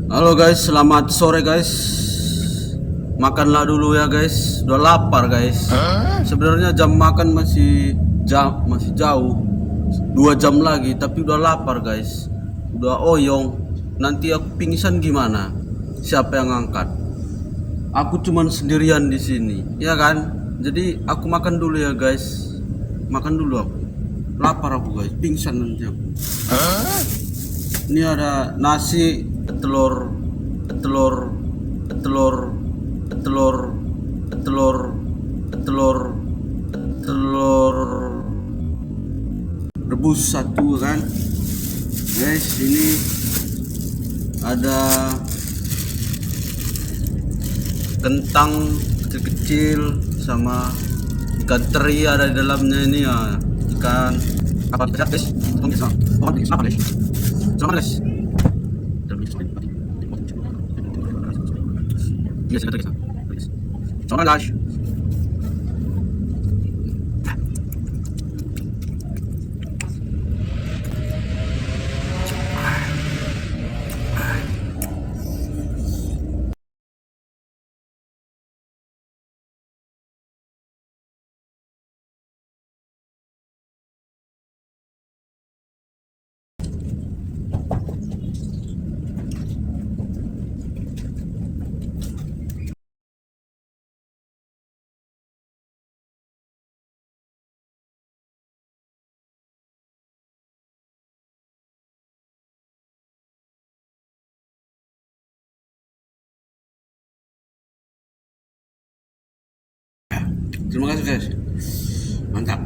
Halo guys, selamat sore guys. Makanlah dulu ya guys. Udah lapar guys. Sebenarnya jam makan masih jauh. 2 jam lagi, tapi udah lapar guys. Udah oyong. Nanti aku pingsan gimana? Siapa yang ngangkat? Aku cuman sendirian di sini, ya kan? Jadi aku makan dulu ya guys. Makan dulu aku. Lapar aku guys. Pingsan nanti aku. Ini ada nasi, telur, telur, telur, telur, telur, telur, telur rebus satu kan, guys. Ini ada kentang kecil-kecil sama ikan teri ada di dalamnya ini ya. Ikan apa guys? Sama guys. Sama guys. Sama guys. Terima kasih guys. Mantap.